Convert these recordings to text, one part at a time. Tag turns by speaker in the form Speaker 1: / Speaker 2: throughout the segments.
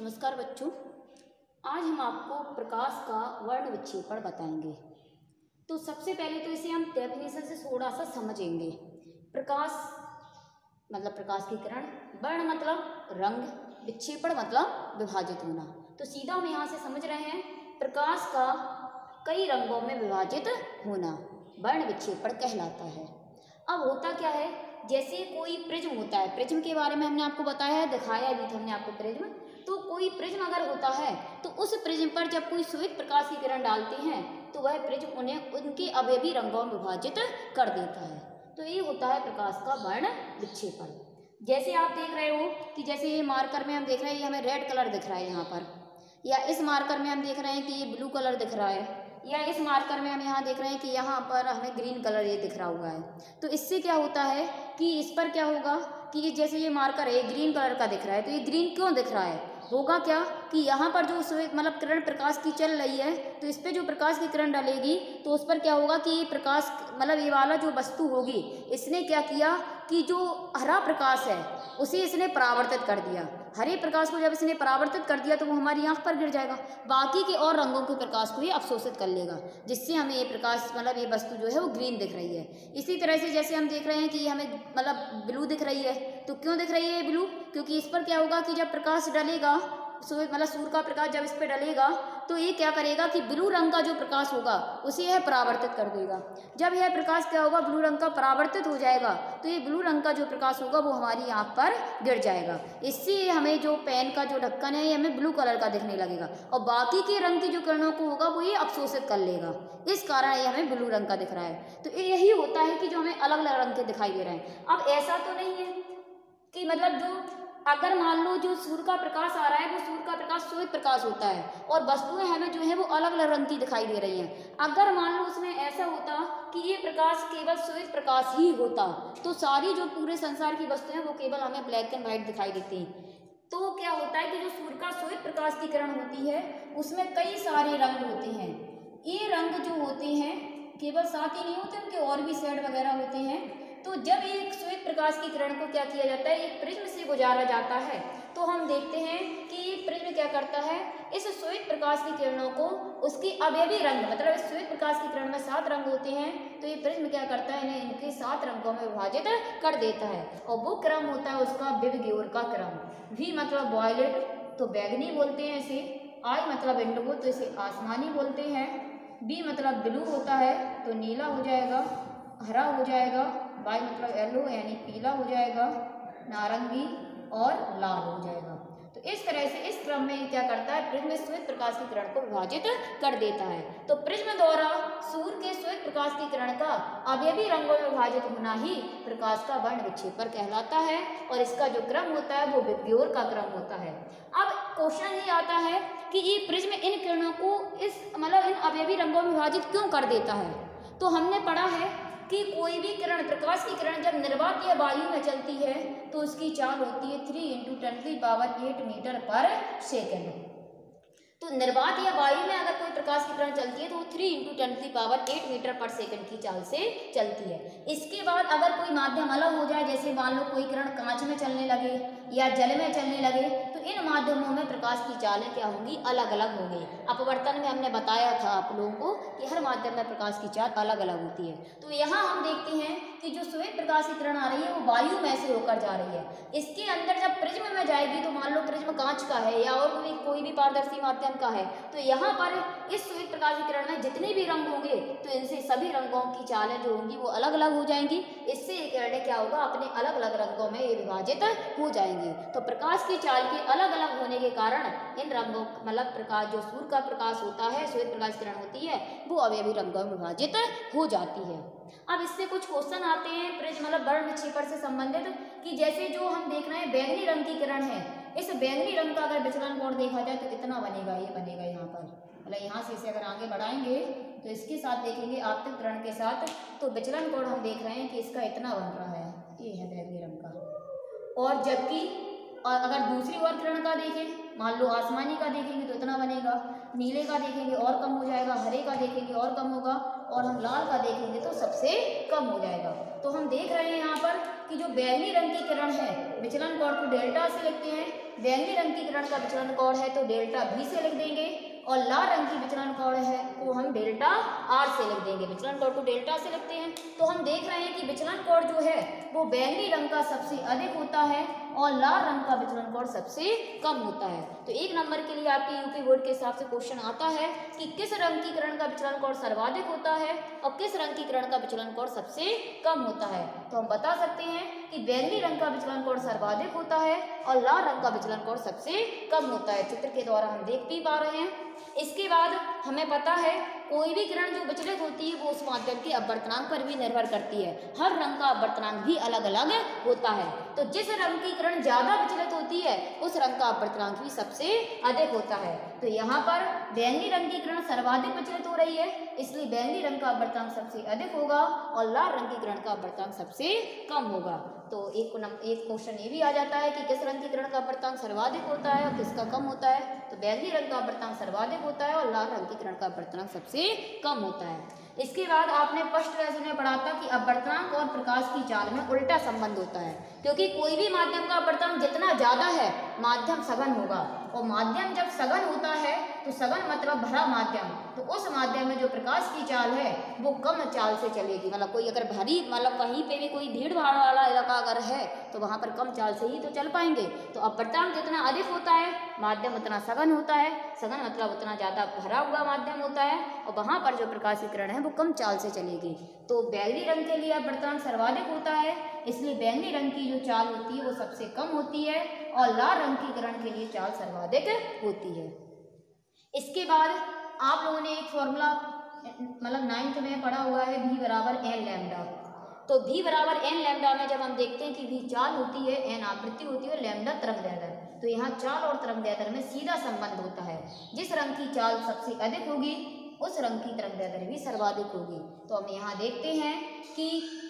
Speaker 1: नमस्कार बच्चों। आज हम आपको प्रकाश का वर्ण विक्षेपण बताएंगे। तो सबसे पहले तो इसे हम डेफिनेशन से थोड़ा सा समझेंगे। प्रकाश मतलब प्रकाश की किरण, वर्ण मतलब रंग, विक्षेपण मतलब विभाजित होना। तो सीधा हम यहाँ से समझ रहे हैं प्रकाश का कई रंगों में विभाजित होना वर्ण विक्षेपण कहलाता है। अब होता क्या है, जैसे कोई प्रिज्म होता है, प्रिज्म के बारे में हमने आपको बताया है, दिखाया भी था हमने आपको प्रिज्म। तो कोई प्रिज्म अगर होता है तो उस प्रिज्म पर जब कोई श्वेत प्रकाश की किरण डालते हैं तो वह प्रिज्म उन्हें उनके अवयवी रंगों में विभाजित कर देता है। तो ये होता है प्रकाश का वर्ण विक्षेपण। जैसे आप देख रहे हो कि जैसे ये मार्कर में हम देख रहे हैं, ये हमें रेड कलर दिख रहा है यहाँ पर, या इस मार्कर में हम देख रहे हैं कि ये ब्लू कलर दिख रहा है, या इस मार्कर में हम यहाँ देख रहे हैं कि यहाँ पर हमें ग्रीन कलर ये दिख रहा हुआ है। तो इससे क्या होता है कि इस पर क्या होगा कि जैसे ये मार्कर है ग्रीन कलर का दिख रहा है, तो ये ग्रीन क्यों दिख रहा है, होगा क्या कि यहाँ पर जो मतलब किरण प्रकाश की चल रही है, तो इस पर जो प्रकाश की किरण डालेगी तो उस पर क्या होगा कि ये प्रकाश मतलब ये वाला जो वस्तु होगी, इसने क्या किया कि जो हरा प्रकाश है उसे इसने परावर्तित कर दिया। हरे प्रकाश को जब इसने परावर्तित कर दिया तो वो हमारी आंख पर गिर जाएगा, बाकी के और रंगों के प्रकाश को ये अवशोषित कर लेगा, जिससे हमें ये प्रकाश मतलब ये वस्तु जो है वो ग्रीन दिख रही है। इसी तरह से जैसे हम देख रहे हैं कि हमें मतलब ब्लू दिख रही है, तो क्यों दिख रही है ये ब्लू, क्योंकि इस पर क्या होगा कि जब प्रकाश डलेगा मतलब सूर्य का प्रकाश जब इस पर डलेगा तो ये क्या करेगा कि ब्लू रंग का जो प्रकाश होगा उसे यह परावर्तित कर देगा। जब यह प्रकाश क्या होगा ब्लू रंग का परावर्तित हो जाएगा तो ये ब्लू रंग का जो प्रकाश होगा वो हमारी आंख पर गिर जाएगा। इससे हमें जो पेन का जो ढक्कन है ये हमें ब्लू कलर का दिखने लगेगा और बाकी के रंग की जो किरणों को होगा वो ये अवशोषित कर लेगा। इस कारण ये हमें ब्लू रंग का दिख रहा है। तो यही होता है कि जो हमें अलग अलग रंग के दिखाई दे रहे हैं। अब ऐसा तो नहीं है कि मतलब जो अगर मान लो जो सूर्य का प्रकाश आ रहा है वो सूर्य का प्रकाश श्वेत प्रकाश होता है और वस्तुएं हमें जो है वो अलग अलग रंग की दिखाई दे रही हैं। अगर मान लो उसमें ऐसा होता कि ये प्रकाश केवल श्वेत प्रकाश ही होता तो सारी जो पूरे संसार की वस्तुएं वो केवल हमें ब्लैक एंड व्हाइट दिखाई देती हैं। तो क्या होता है कि जो सूर्य का श्वेत प्रकाश की किरण होती है उसमें कई सारे रंग होते हैं। ये रंग जो होते हैं केवल साथ ही नहीं होते, उनके और भी शेड वगैरह होते हैं। तो जब एक श्वेत प्रकाश की किरण को क्या किया जाता है, एक प्रिज्म से गुजारा जाता है, तो हम देखते हैं कि ये प्रिज्म क्या करता है, इस श्वेत प्रकाश की किरणों को उसके अवयवी रंग मतलब इस श्वेत प्रकाश की किरण में 7 रंग होते हैं, तो ये प्रिज्म क्या करता है, इन्हें इनके 7 रंगों में विभाजित कर देता है। और वो क्रम होता है उसका विबग्योर का क्रम। वी मतलब वॉयलेट तो बैगनी बोलते हैं इसे, आई मतलब इंडिगो तो इसे आसमानी बोलते हैं, बी मतलब ब्लू होता है तो नीला हो जाएगा, हरा हो जाएगा, वाई मतलब येलो यानी पीला हो जाएगा, नारंगी और लाल हो जाएगा। तो इस तरह से इस क्रम में क्या करता है, प्रिज्म श्वेत प्रकाश की किरण को विभाजित कर देता है। तो प्रिज्म द्वारा सूर्य के श्वेत प्रकाश की किरण का अवयवी रंगों में विभाजित होना ही प्रकाश का वर्ण विक्षेपण कहलाता है और इसका जो क्रम होता है वो विबग्योर का क्रम होता है। अब क्वेश्चन ये आता है कि ये प्रिज्म इन किरणों को इस मतलब इन अवयवी रंगों में विभाजित क्यों कर देता है। तो हमने पढ़ा है कि कोई भी किरण प्रकाश की किरण जब निर्वात या वायु में चलती है तो उसकी चाल होती है 3 × 10⁸ मीटर पर सेकेंड। तो निर्वात या वायु में अगर कोई प्रकाश की किरण चलती है तो वो 3 × 10⁸ मीटर पर सेकेंड की चाल से चलती है। इसके बाद अगर कोई माध्यम अलग हो जाए, जैसे मान लो कोई किरण कांच में चलने लगे या जल में चलने लगे, तो इन माध्यमों में प्रकाश की चालें क्या होंगी, अलग अलग होंगी। अपवर्तन में हमने बताया था आप लोगों को कि हर माध्यम में प्रकाश की चाल अलग अलग होती है। तो यहाँ हम देखते हैं कि जो श्वेत प्रकाश की किरण आ रही है वो वायु में से होकर जा रही है। इसके अंदर जब प्रिज्म में जाएगी तो मान लो प्रिज्म कांच का है या और कोई भी पारदर्शी माध्यम का है, तो यहाँ पर इस श्वेत प्रकाश की किरण में जितने भी रंग होंगे तो इनसे सभी रंगों की चालें जो होंगी वो अलग अलग हो जाएंगी। इससे ये किरणें क्या होगा, अपने अलग अलग रंगों में ये विभाजित हो जाएंगी। तो प्रकाश की चाल के अलग अलग होने के कारण इन रंगों मतलब प्रकाश जो सूर्य का प्रकाश होता है, श्वेत प्रकाश किरण होती है, वो अवयवी रंगों में विभाजित हो जाती है। अब इससे कुछ क्वेश्चन आते हैं प्रिज्म मतलब वर्ण विक्षेपण से संबंधित कि जैसे जो हम देख रहे हैं बैगनी रंग की किरण है, इस बैगनी रंग का अगर विचलन कोण देखा जाए तो कितना बनेगा, ये बनेगा यहाँ पर मतलब यहाँ से इसे अगर आगे बढ़ाएंगे तो इसके साथ देखेंगे आपतित किरण के साथ, तो विचलन कोण हम देख रहे हैं कि इसका इतना बन रहा है, ये है बैगनी रंग का। और जबकि अगर दूसरी ओर किरण का देखें, मान लो आसमानी का देखेंगे तो इतना बनेगा, नीले का देखेंगे और कम हो जाएगा, हरे का देखेंगे और कम होगा, और हम लाल का देखेंगे तो सबसे कम हो जाएगा। तो हम देख रहे हैं यहाँ पर कि जो बैगनी रंग की किरण है विचलन कोण को डेल्टा से लिखते हैं बैंगनी रंग की किरण का विचलन कोण है तो डेल्टा V से लिख देंगे, और लाल रंग की विचलन कोण है को हम डेल्टा R से लिख देंगे। विचलन कोण को डेल्टा से लिखते हैं तो हम देख रहे हैं कि विचलन कोण जो है वो बैंगनी रंग का सबसे अधिक होता है और लाल रंग का विचलन कोण सबसे कम होता है। तो 1 नंबर के लिए आपके यूपी बोर्ड के हिसाब से क्वेश्चन आता है कि किस रंग की किरण का विचलन कोण सर्वाधिक होता है और किस रंग की किरण का विचलन कोण सबसे कम होता है। तो हम बता सकते हैं कि बैंगनी रंग का विचलन कोण सर्वाधिक होता है और लाल रंग का विचलन कोण सबसे कम होता है। चित्र के द्वारा हम देख भी पा रहे हैं। इसके बाद हमें पता है कोई भी किरण जो विचलित होती है वो उस माध्यम के अपवर्तनांक पर भी निर्भर करती है। हर रंग का अपवर्तनांक भी अलग अलग होता है। तो जिस रंग की किरण ज्यादा विचलित होती है उस रंग का अपवर्तनांक भी सबसे अधिक होता है। तो यहाँ पर बैंगनी रंग की किरण सर्वाधिक विचलित हो रही है, इसलिए बैंगनी रंग का अपवर्तनांक सबसे अधिक होगा और लाल रंग की किरण का अपवर्तनांक सबसे कम होगा। तो एक क्वेश्चन ये भी आ जाता है कि किस रंग की किरण का अपवर्तनांक सर्वाधिक होता है और किसका कम होता है। तो बैंगनी रंग का अपवर्तनांक सर्वाधिक होता है और लाल रंग की किरण का अपवर्तनांक सबसे कम होता है। इसके बाद आपने फर्स्ट लेसन में पढ़ा था कि अपवर्तनांक और प्रकाश की चाल में उल्टा संबंध होता है, क्योंकि कोई भी माध्यम का अपवर्तनांक जितना ज्यादा है माध्यम सघन होगा, और माध्यम जब सघन होता है तो सघन मतलब भरा माध्यम, तो उस माध्यम में जो प्रकाश की चाल है वो कम चाल से चलेगी। मतलब कोई अगर भारी मतलब कहीं पे भी कोई भीड़ भाड़ वाला इलाका अगर है तो वहाँ पर कम चाल से ही तो चल पाएंगे। तो अपवर्तनांक जितना अधिक होता है माध्यम उतना सघन होता है, सघन मतलब उतना ज़्यादा भरा हुआ माध्यम होता है और वहाँ पर जो प्रकाश की किरण है वो कम चाल से चलेगी। तो बैंगनी रंग के लिए अपवर्तनांक सर्वाधिक होता है, इसलिए बैंगनी रंग की जो चाल होती है वो सबसे कम होती है और लाल रंग की किरण के लिए चाल सर्वाधिक होती है। इसके बाद आप लोगों ने एक फॉर्मूला मतलब 9th में पढ़ा हुआ है V बराबर n लैम्डा। तो V बराबर n लैम्डा में जब हम देखते हैं कि V चाल होती है, n आवृत्ति होती है, लैम्डा तरंगदैर्ध्य, तो यहाँ चाल और तरंगदैर्ध्य में सीधा संबंध होता है। जिस रंग की चाल सबसे अधिक होगी उस रंग की तरंगदैर्ध्य भी सर्वाधिक होगी। तो हम यहाँ देखते हैं कि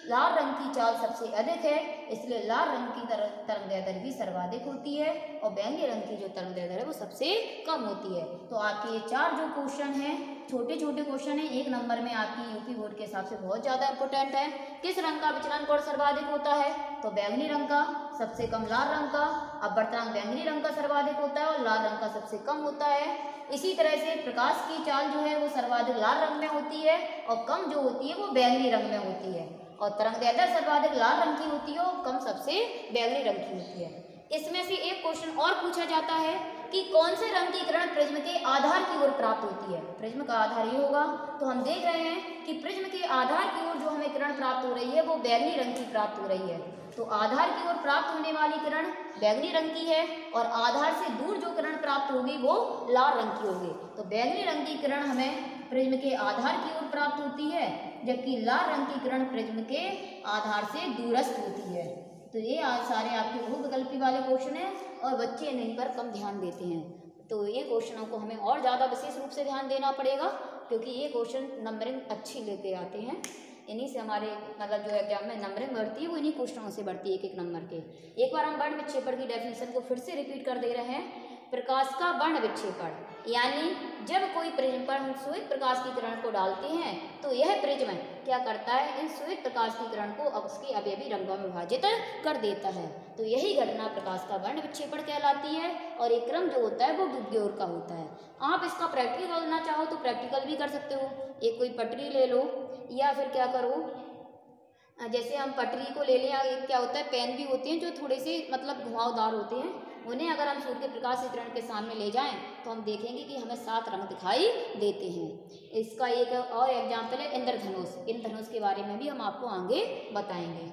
Speaker 1: लाल रंग की चाल सबसे अधिक है, इसलिए लाल रंग की तरंगदैर्ध्य भी सर्वाधिक होती है और बैंगनी रंग की जो तरंगदैर्ध्य है वो सबसे कम होती है। तो आपके ये 4 जो क्वेश्चन हैं छोटे छोटे क्वेश्चन हैं, 1 नंबर में आपकी यूपी बोर्ड के हिसाब से बहुत ज़्यादा इंपॉर्टेंट है। किस रंग का विचलन कोण सर्वाधिक होता है तो बैंगनी रंग का, सबसे कम लाल रंग का। अपवर्तनांक बैंगनी रंग का सर्वाधिक होता है और लाल रंग का सबसे कम होता है। इसी तरह से प्रकाश की चाल जो है वो सर्वाधिक लाल रंग में होती है और कम जो होती है वो बैंगनी रंग में होती है, और तरंगदैर्ध्य सर्वाधिक लाल रंग की होती है और कम सबसे बैंगनी रंग की होती है। इसमें से एक क्वेश्चन और पूछा जाता है कि कौन से रंग की किरण प्रिज्म के आधार की ओर प्राप्त होती है। प्रिज्म का आधार ये होगा, तो हम देख रहे हैं कि प्रिज्म के आधार की ओर जो हमें किरण प्राप्त हो रही है वो बैंगनी रंग की प्राप्त हो रही है। तो आधार की ओर प्राप्त होने वाली किरण बैंगनी रंग की है और आधार से दूर जो किरण प्राप्त होगी वो लाल रंग की होगी। तो बैंगनी रंग की किरण हमें प्रिज्म के आधार की ओर प्राप्त होती है, जबकि लाल रंग की किरण प्रिज्म के आधार से दूरस्थ होती है। तो ये आज सारे आपके बहुविकल्पी वाले क्वेश्चन हैं और बच्चे इन्हीं पर कम ध्यान देते हैं। तो ये क्वेश्चनों को हमें और ज़्यादा विशेष रूप से ध्यान देना पड़ेगा, क्योंकि ये क्वेश्चन नंबरिंग अच्छी लेते आते हैं। इन्हीं से हमारे मतलब जो एग्जाम में नंबरिंग बढ़ती है वो इन्हीं क्वेश्चनों से बढ़ती है, एक एक नंबर के। एक बार हम वर्ण विक्षेपण की डेफिनेशन को फिर से रिपीट कर दे रहे हैं। प्रकाश का वर्ण विक्षेपण यानी जब कोई प्रिज्म पर हम श्वेत प्रकाश की किरण को डालते हैं तो यह प्रिज्म क्या करता है, इन श्वेत प्रकाश की किरण को उसके अवयवी रंगों में विभाजित कर देता है। तो यही घटना प्रकाश का वर्ण विक्षेपण कहलाती है और एक क्रम जो होता है वो विग्योर का होता है। आप इसका प्रैक्टिकल करना चाहो तो प्रैक्टिकल भी कर सकते हो। एक कोई पटरी ले लो या फिर क्या करो, जैसे हम पटरी को ले लें, एक क्या होता है पेन भी होते हैं जो थोड़े से मतलब घुमावदार होते हैं, उन्हें अगर हम सूर्य के प्रकाश की किरण के सामने ले जाएं तो हम देखेंगे कि हमें 7 रंग दिखाई देते हैं। इसका एक और एग्जाम्पल है इंद्रधनुष। इंद्रधनुष के बारे में भी हम आपको आगे बताएंगे।